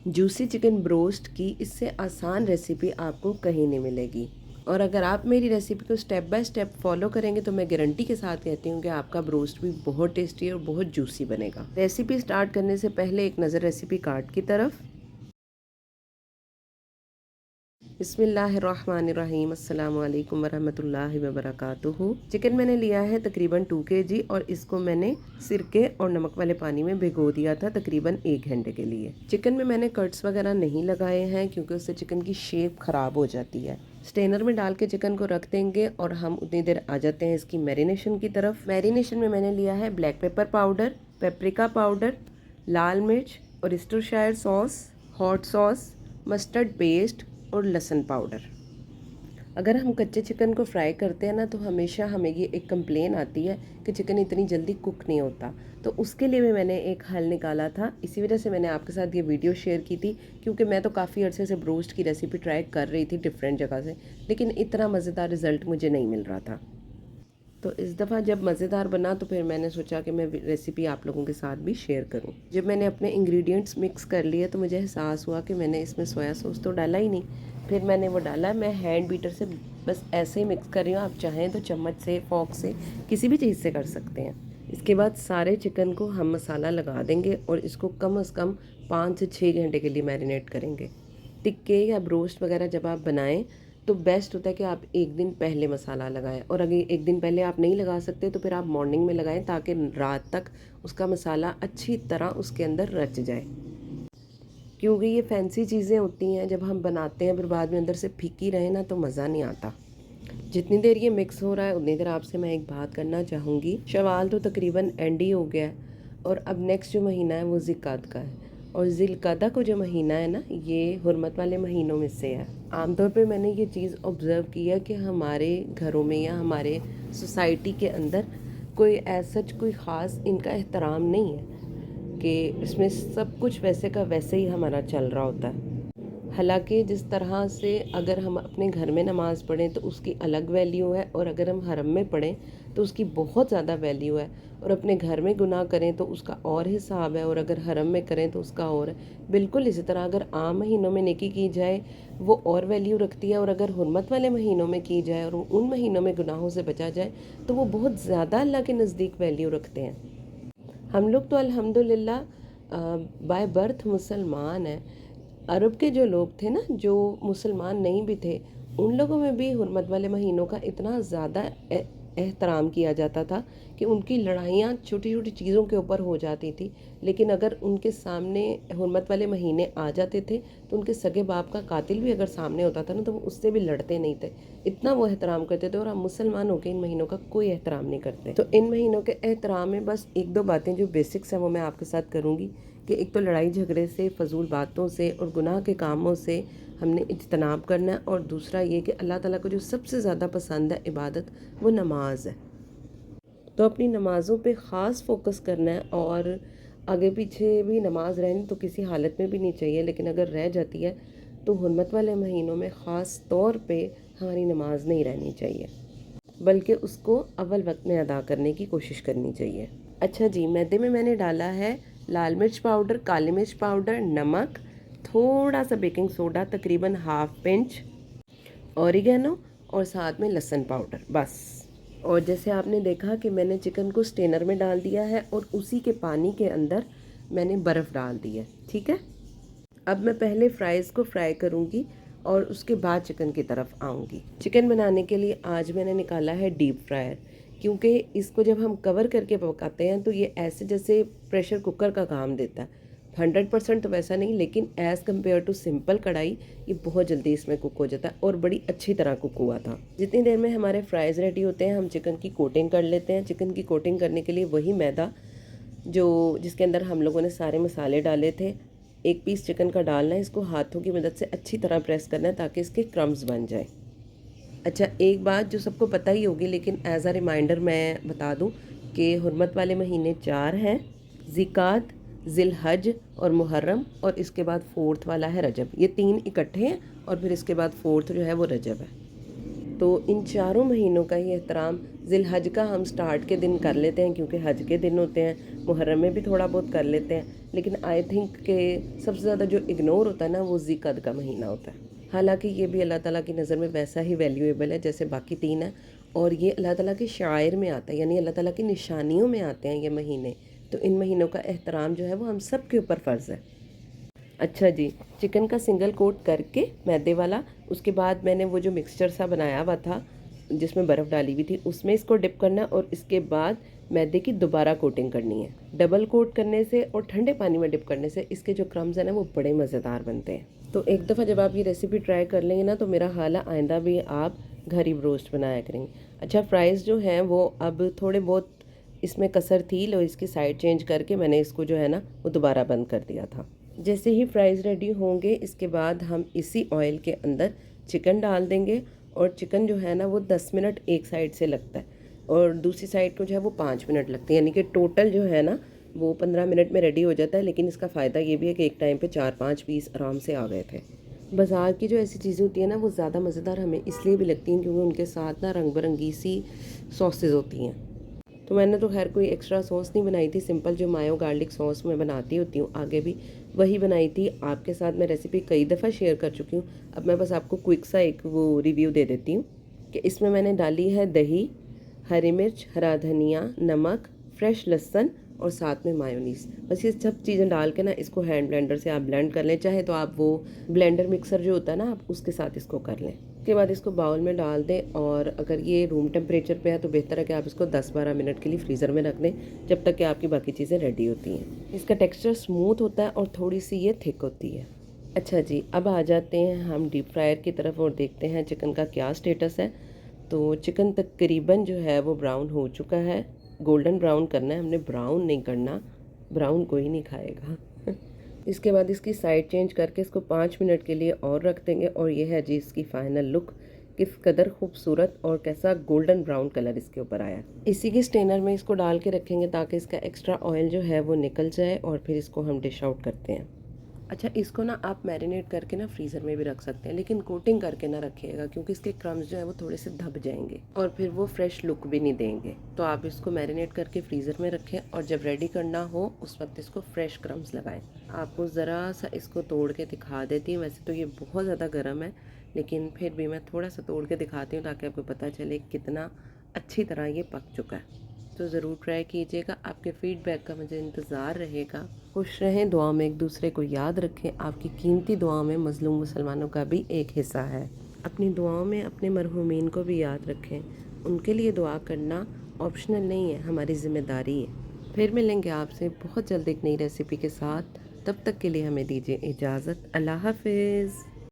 Juicy chicken broast की इससे आसान रेसिपी आपको कहीं नहीं मिलेगी। और अगर आप मेरी रेसिपी को स्टेप बाय स्टेप फॉलो करेंगे तो मैं गारंटी के साथ कहती हूँ कि आपका ब्रोस्ट भी बहुत टेस्टी और बहुत जूसी बनेगा। रेसिपी स्टार्ट करने से पहले एक नज़र रेसिपी कार्ड की तरफ। बिस्मिल्लाहिर्रहमानिर्रहीम, अस्सलाम वालेकुम वरहमतुल्लाहि वबरकातुहू। चिकन मैंने लिया है तकरीबन 2 kg और इसको मैंने सिरके और नमक वाले पानी में भिगो दिया था तकरीबन 1 घंटे के लिए। चिकन में मैंने कट्स वगैरह नहीं लगाए हैं क्योंकि उससे चिकन की शेप ख़राब हो जाती है। स्टेनर में डाल के चिकन को रख देंगे और हम उतनी देर आ जाते हैं इसकी मैरिनेशन की तरफ। मैरिनेशन में मैंने लिया है black pepper powder, paprika powder, लाल मिर्च, Worcestershire sauce, hot sauce, mustard paste और लहसुन पाउडर। अगर हम कच्चे चिकन को फ्राई करते हैं ना तो हमेशा हमें ये एक कंप्लेन आती है कि चिकन इतनी जल्दी कुक नहीं होता। तो उसके लिए भी मैंने एक हल निकाला था, इसी वजह से मैंने आपके साथ ये वीडियो शेयर की थी, क्योंकि मैं तो काफ़ी अरसे से ब्रोस्ट की रेसिपी ट्राई कर रही थी डिफरेंट जगह से, लेकिन इतना मज़ेदार रिज़ल्ट मुझे नहीं मिल रहा था। तो इस दफ़ा जब मज़ेदार बना तो फिर मैंने सोचा कि मैं रेसिपी आप लोगों के साथ भी शेयर करूं। जब मैंने अपने इंग्रेडिएंट्स मिक्स कर लिए तो मुझे एहसास हुआ कि मैंने इसमें सोया सॉस तो डाला ही नहीं। फिर मैंने वो डाला। मैं हैंड बीटर से बस ऐसे ही मिक्स कर रही हूँ, आप चाहें तो चम्मच से, फॉक से, किसी भी चीज़ से कर सकते हैं। इसके बाद सारे चिकन को हम मसाला लगा देंगे और इसको कम से कम 5 से 6 घंटे के लिए मैरिनेट करेंगे। टिक्के या ब्रोस्ट वगैरह जब आप बनाएं तो बेस्ट होता है कि आप एक दिन पहले मसाला लगाएं, और अगर एक दिन पहले आप नहीं लगा सकते तो फिर आप मॉर्निंग में लगाएं ताकि रात तक उसका मसाला अच्छी तरह उसके अंदर रच जाए। क्योंकि ये फैंसी चीज़ें होती हैं, जब हम बनाते हैं फिर बाद में अंदर से फीकी रहे ना तो मज़ा नहीं आता। जितनी देर ये मिक्स हो रहा है उतनी देर आपसे मैं एक बात करना चाहूँगी। शवाल तो तकरीबन एंड ही हो गया है और अब नेक्स्ट जो महीना है वो ज़िलक़ाद का है, और ज़िलक़ादा को जो महीना है ना ये हुर्मत वाले महीनों में से है। आमतौर पे मैंने ये चीज़ ऑब्ज़र्व की है कि हमारे घरों में या हमारे सोसाइटी के अंदर कोई ऐसा कोई ख़ास इनका एहतराम नहीं है कि इसमें सब कुछ वैसे का वैसे ही हमारा चल रहा होता है। हालांकि जिस तरह से अगर हम अपने घर में नमाज़ पढ़ें तो उसकी अलग वैल्यू है, और अगर हम हरम में पढ़ें तो उसकी बहुत ज़्यादा वैल्यू है, और अपने घर में गुनाह करें तो उसका और हिसाब है, और अगर हरम में करें तो उसका और है। बिल्कुल इसी तरह अगर आम महीनों में नेकी की जाए वो और वैल्यू रखती है, और अगर हुर्मत वाले महीनों में की जाए और उन महीनों में गुनाहों से बचा जाए तो वो बहुत ज़्यादा अल्लाह के नज़दीक वैल्यू रखते हैं। हम लोग तो अल्हम्दुलिल्लाह बाय बर्थ मुसलमान हैं। अरब के जो लोग थे ना, जो मुसलमान नहीं भी थे, उन लोगों में भी हुर्मत वाले महीनों का इतना ज़्यादा एहतराम किया जाता था कि उनकी लड़ाइयाँ छोटी छोटी चीज़ों के ऊपर हो जाती थी, लेकिन अगर उनके सामने हुर्मत वाले महीने आ जाते थे तो उनके सगे बाप का कातिल भी अगर सामने होता था ना तो वो उससे भी लड़ते नहीं थे, इतना वो एहतराम करते थे। और हम मुसलमान होकर इन महीनों का कोई एहतराम नहीं करते। तो इन महीनों के एहतराम में बस एक दो बातें जो बेसिक्स हैं वो मैं आपके साथ करूँगी कि एक तो लड़ाई झगड़े से, फजूल बातों से और गुनाह के कामों से हमने इज्तनाब करना है, और दूसरा ये कि अल्लाह ताला को जो सबसे ज़्यादा पसंद है इबादत, वो नमाज है। तो अपनी नमाज़ों पे ख़ास फोकस करना है, और आगे पीछे भी नमाज रहनी तो किसी हालत में भी नहीं चाहिए, लेकिन अगर रह जाती है तो हुर्मत वाले महीनों में ख़ास तौर पे हमारी नमाज नहीं रहनी चाहिए, बल्कि उसको अव्वल वक्त में अदा करने की कोशिश करनी चाहिए। अच्छा जी, मैदे में मैंने डाला है लाल मिर्च पाउडर, काली मिर्च पाउडर, नमक, थोड़ा सा बेकिंग सोडा तकरीबन हाफ पिंच, ऑरिगेनो, और साथ में लहसुन पाउडर, बस। और जैसे आपने देखा कि मैंने चिकन को स्टेनर में डाल दिया है और उसी के पानी के अंदर मैंने बर्फ़ डाल दी है, ठीक है। अब मैं पहले फ्राइज़ को फ्राई करूँगी और उसके बाद चिकन की तरफ आऊँगी। चिकन बनाने के लिए आज मैंने निकाला है डीप फ्रायर, क्योंकि इसको जब हम कवर करके पकाते हैं तो ये ऐसे जैसे प्रेशर कुकर का काम देता है। 100% तो वैसा नहीं, लेकिन एज़ कम्पेयर टू सिंपल कढ़ाई ये बहुत जल्दी इसमें कुक हो जाता है और बड़ी अच्छी तरह कुक हुआ था। जितनी देर में हमारे फ्राइज़ रेडी होते हैं हम चिकन की कोटिंग कर लेते हैं। चिकन की कोटिंग करने के लिए वही मैदा जो जिसके अंदर हम लोगों ने सारे मसाले डाले थे, एक पीस चिकन का डालना है, इसको हाथों की मदद से अच्छी तरह प्रेस करना है ताकि इसके क्रम्स बन जाए। अच्छा, एक बात जो सबको पता ही होगी लेकिन एज़ अ रिमाइंडर मैं बता दूं कि हुर्मत वाले महीने 4 हैं, ज़िकात, ज़िलहज और मुहर्रम, और इसके बाद फोर्थ वाला है रजब। ये 3 इकट्ठे हैं और फिर इसके बाद फोर्थ जो है वो रजब है। तो इन चारों महीनों का ये एहतराम, ज़िलहज का हम स्टार्ट के दिन कर लेते हैं क्योंकि हज के दिन होते हैं, मुहर्रम में भी थोड़ा बहुत कर लेते हैं, लेकिन आई थिंक कि सबसे ज़्यादा जो इग्नोर होता है ना वो ज़िक़द का महीना होता है। हालांकि ये भी अल्लाह ताला की नज़र में वैसा ही वैल्यूएबल है जैसे बाकी 3 है, और ये अल्लाह ताला के शायर में आता है, यानी अल्लाह ताला की निशानियों में आते हैं ये महीने। तो इन महीनों का एहतराम जो है वो हम सब के ऊपर फ़र्ज़ है। अच्छा जी, चिकन का सिंगल कोट करके मैदे वाला, उसके बाद मैंने वो जो मिक्सचर सा बनाया हुआ था जिसमें बर्फ़ डाली हुई थी उसमें इसको डिप करना है, और इसके बाद मैदे की दोबारा कोटिंग करनी है। डबल कोट करने से और ठंडे पानी में डिप करने से इसके जो क्रम्स हैं ना वो बड़े मज़ेदार बनते हैं। तो एक दफ़ा जब आप ये रेसिपी ट्राई कर लेंगे ना तो मेरा हाल है आइंदा भी आप घर ही रोस्ट बनाया करेंगे। अच्छा, फ्राइज़ जो हैं वो अब थोड़े बहुत इसमें कसर थी, लो इसकी साइड चेंज करके मैंने इसको जो है ना वो दोबारा बंद कर दिया था। जैसे ही फ्राइज़ रेडी होंगे इसके बाद हम इसी ऑयल के अंदर चिकन डाल देंगे, और चिकन जो है ना वो 10 मिनट एक साइड से लगता है और दूसरी साइड को जो है वो 5 मिनट लगते हैं, यानी कि टोटल जो है ना वो 15 मिनट में रेडी हो जाता है। लेकिन इसका फ़ायदा ये भी है कि एक टाइम पे 4-5 पीस आराम से आ गए थे। बाज़ार की जो ऐसी चीज़ें होती हैं ना वो ज़्यादा मज़ेदार हमें इसलिए भी लगती हैं क्योंकि उनके साथ ना रंग बिरंगी सी सॉसेज होती हैं। तो मैंने तो खैर कोई एक्स्ट्रा सॉस नहीं बनाई थी, सिंपल जो मायो गार्लिक सॉस मैं बनाती होती हूँ आगे भी वही बनाई थी। आपके साथ मैं रेसिपी कई दफ़ा शेयर कर चुकी हूँ। अब मैं बस आपको क्विक सा एक वो रिव्यू दे देती हूँ कि इसमें मैंने डाली है दही, हरी मिर्च, हरा धनिया, नमक, फ्रेश लहसुन और साथ में मायोनीज़। बस ये सब चीज़ें डाल के ना इसको हैंड ब्लेंडर से आप ब्लेंड कर लें, चाहे तो आप वो ब्लेंडर मिक्सर जो होता है ना आप उसके साथ इसको कर लें। उसके बाद इसको बाउल में डाल दें, और अगर ये रूम टेम्परेचर पे है तो बेहतर है कि आप इसको 10-12 मिनट के लिए फ्रीज़र में रख दें जब तक कि आपकी बाकी चीज़ें रेडी होती हैं। इसका टेक्सचर स्मूथ होता है और थोड़ी सी ये थिक होती है। अच्छा जी, अब आ जाते हैं हम डीप फ्रायर की तरफ और देखते हैं चिकन का क्या स्टेटस है। तो चिकन तकरीबन जो है वो ब्राउन हो चुका है, गोल्डन ब्राउन करना है हमने, ब्राउन नहीं करना, ब्राउन कोई नहीं खाएगा। इसके बाद इसकी साइड चेंज करके इसको 5 मिनट के लिए और रख देंगे, और ये है जी इसकी फ़ाइनल लुक, किस कदर खूबसूरत और कैसा गोल्डन ब्राउन कलर इसके ऊपर आया। इसी के स्ट्रेनर में इसको डाल के रखेंगे ताकि इसका एक्स्ट्रा ऑयल जो है वो निकल जाए, और फिर इसको हम डिश आउट करते हैं। अच्छा, इसको ना आप मैरिनेट करके ना फ्रीज़र में भी रख सकते हैं, लेकिन कोटिंग करके ना रखिएगा क्योंकि इसके क्रम्स जो है वो थोड़े से दब जाएंगे और फिर वो फ्रेश लुक भी नहीं देंगे। तो आप इसको मैरिनेट करके फ्रीज़र में रखें, और जब रेडी करना हो उस वक्त इसको फ्रेश क्रम्स लगाएं। आपको ज़रा सा इसको तोड़ के दिखा देती हूँ, वैसे तो ये बहुत ज़्यादा गर्म है लेकिन फिर भी मैं थोड़ा सा तोड़ के दिखाती हूँ ताकि आपको पता चले कितना अच्छी तरह ये पक चुका है। तो ज़रूर ट्राई कीजिएगा, आपके फ़ीडबैक का मुझे इंतज़ार रहेगा। खुश रहें, दुआ में एक दूसरे को याद रखें। आपकी कीमती दुआओं में मज़लूम मुसलमानों का भी एक हिस्सा है। अपनी दुआओं में अपने मरहूमीन को भी याद रखें, उनके लिए दुआ करना ऑप्शनल नहीं है, हमारी ज़िम्मेदारी है। फिर मिलेंगे आपसे बहुत जल्द एक नई रेसिपी के साथ, तब तक के लिए हमें दीजिए इजाज़त। अल्लाह हाफ़िज़।